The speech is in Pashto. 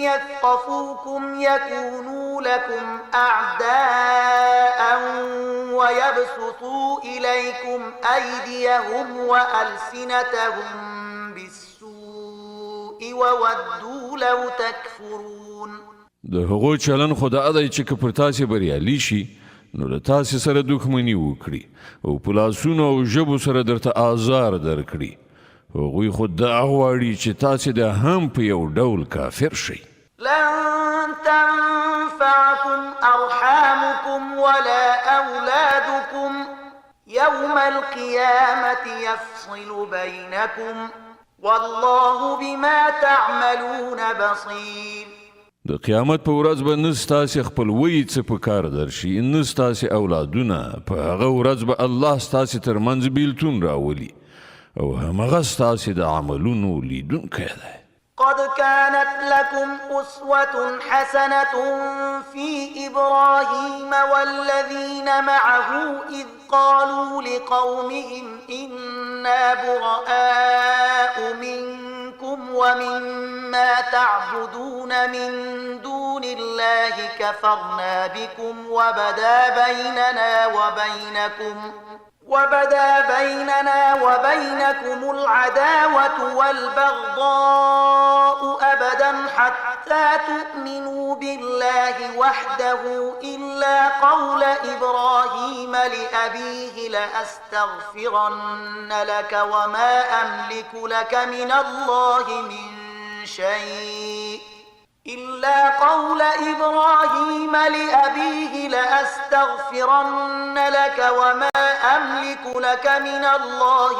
يثقفوكم يكونوا لكم أعداء ويبسطوا إليكم أيديهم وألسنتهم بالسوء وودوا لو تكفرون. د هغو چلن خو دا دی چې که پر تاسې بریالي شي نو له تاسې سره دښمني وکړي او په لاسونو او ژبو سره درته آزار درکړي. هغوی خو دا غواړي چې تاسې د هم په یو ډول کافر شئ. لن تنفعكم أرحامكم ولا أولادكم يوم القيامة يفصل بينكم والله بما تعملون بصير. د قیامت په ورځ به نه ستاسې خپلوۍ څه په کار درشي، نه ستاسې اولادونه. په هغه ورځ به الله ستاسې ترمنځ بیلتون راولي او همغه ستاسې د عملونو لیدونکی دی. قد كانت لكم أسوة حسنة في إبراهيم والذين معه إذ قالوا لقومهم إنا براء منكم ومما تعبدون من دون الله كفرنا بكم وبدا بيننا وبينكم العداوة والبغضاء أبدا حتى تؤمنوا بالله وحده إلا قول إبراهيم لأبيه لأستغفرن لك وما أملك لك من الله من شيء إلا قول إبراهيم لأبيه لأستغفرن لك وما أملك لك من الله